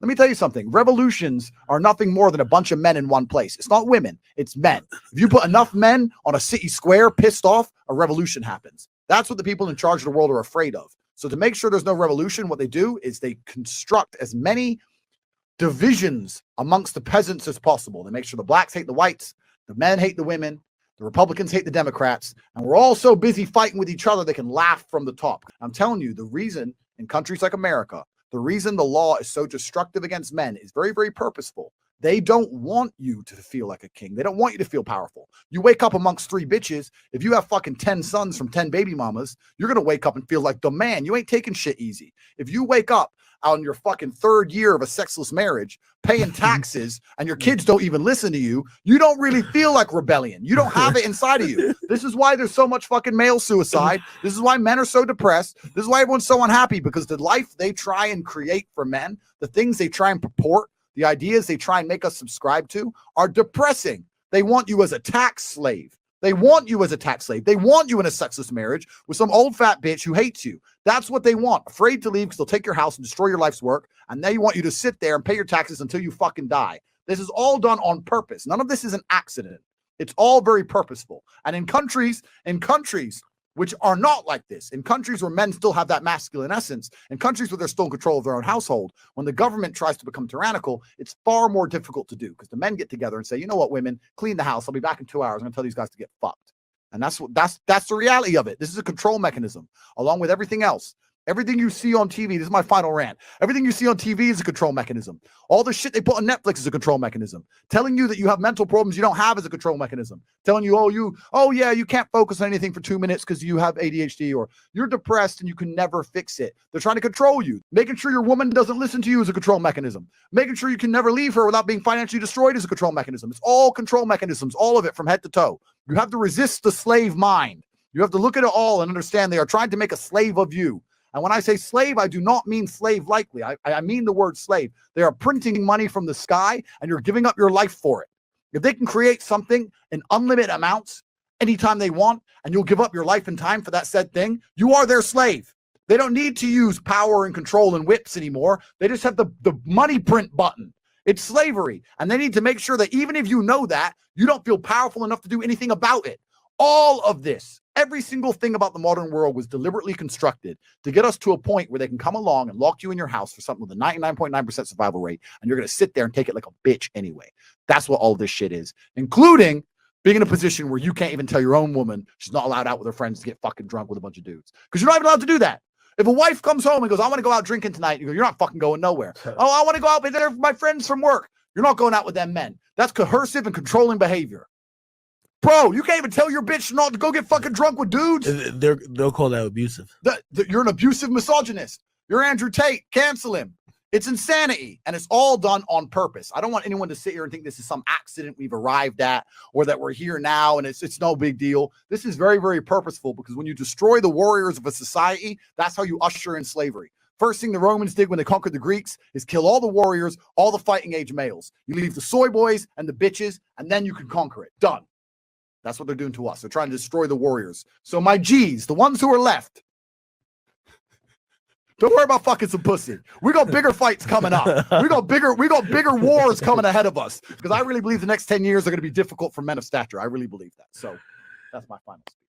Let me tell you something. Revolutions are nothing more than a bunch of men in one place. It's not women, it's men. If you put enough men on a city square pissed off, a revolution happens. That's what the people in charge of the world are afraid of. So to make sure there's no revolution, what they do is they construct as many divisions amongst the peasants as possible. They make sure the blacks hate the whites, the men hate the women, the Republicans hate the Democrats, and we're all so busy fighting with each other they can laugh from the top. I'm telling you, the reason in countries like America, the reason the law is so destructive against men is very, very purposeful. They don't want you to feel like a king. They don't want you to feel powerful. You wake up amongst 3 bitches. If you have fucking 10 sons from 10 baby mamas, you're going to wake up and feel like the man. You ain't taking shit easy. If you wake up on your fucking 3rd year of a sexless marriage, paying taxes, and your kids don't even listen to you, you don't really feel like rebellion. You don't have it inside of you. This is why there's so much fucking male suicide. This is why men are so depressed. This is why everyone's so unhappy, because the life they try and create for men, the things they try and purport, the ideas they try and make us subscribe to are depressing. They want you as a tax slave. They want you as a tax slave. They want you in a sexless marriage with some old fat bitch who hates you. That's what they want. Afraid to leave because they'll take your house and destroy your life's work. And they want you to sit there and pay your taxes until you fucking die. This is all done on purpose. None of this is an accident. It's all very purposeful. And in countries which are not like this, in countries where men still have that masculine essence, in countries where they're still in control of their own household, when the government tries to become tyrannical, it's far more difficult to do because the men get together and say, you know what, women, clean the house. I'll be back in 2 hours. I'm gonna tell these guys to get fucked. And that's the reality of it. This is a control mechanism, along with everything else. Everything you see on TV, this is my final rant. Everything you see on TV is a control mechanism. All the shit they put on Netflix is a control mechanism. Telling you that you have mental problems you don't have is a control mechanism. Telling you, you can't focus on anything for 2 minutes because you have ADHD, or you're depressed and you can never fix it. They're trying to control you. Making sure your woman doesn't listen to you is a control mechanism. Making sure you can never leave her without being financially destroyed is a control mechanism. It's all control mechanisms, all of it from head to toe. You have to resist the slave mind. You have to look at it all and understand they are trying to make a slave of you. And when I say slave, I do not mean slave likely. I mean the word slave. They are printing money from the sky and you're giving up your life for it. If they can create something in unlimited amounts anytime they want, and you'll give up your life and time for that said thing, you are their slave. They don't need to use power and control and whips anymore. They just have the money print button. It's slavery. And they need to make sure that even if you know that, you don't feel powerful enough to do anything about it. All of this, every single thing about the modern world was deliberately constructed to get us to a point where they can come along and lock you in your house for something with a 99.9% survival rate, and you're going to sit there and take it like a bitch anyway. That's what all of this shit is, including being in a position where you can't even tell your own woman she's not allowed out with her friends to get fucking drunk with a bunch of dudes, because you're not even allowed to do that. If a wife comes home and goes, I want to go out drinking tonight, you go, you're not fucking going nowhere. Oh, I want to go out with my friends from work. You're not going out with them men. That's coercive and controlling behavior. Bro, you can't even tell your bitch not to go get fucking drunk with dudes. They'll call that abusive. You're an abusive misogynist. You're Andrew Tate. Cancel him. It's insanity. And it's all done on purpose. I don't want anyone to sit here and think this is some accident we've arrived at, or that we're here now and it's no big deal. This is very, very purposeful, because when you destroy the warriors of a society, that's how you usher in slavery. First thing the Romans did when they conquered the Greeks is kill all the warriors, all the fighting age males. You leave the soy boys and the bitches, and then you can conquer it. Done. That's what they're doing to us. They're trying to destroy the warriors. So my G's, the ones who are left, don't worry about fucking some pussy. We got bigger fights coming up. We got bigger wars coming ahead of us, because I really believe the next 10 years are going to be difficult for men of stature. I really believe that. So that's my final speech.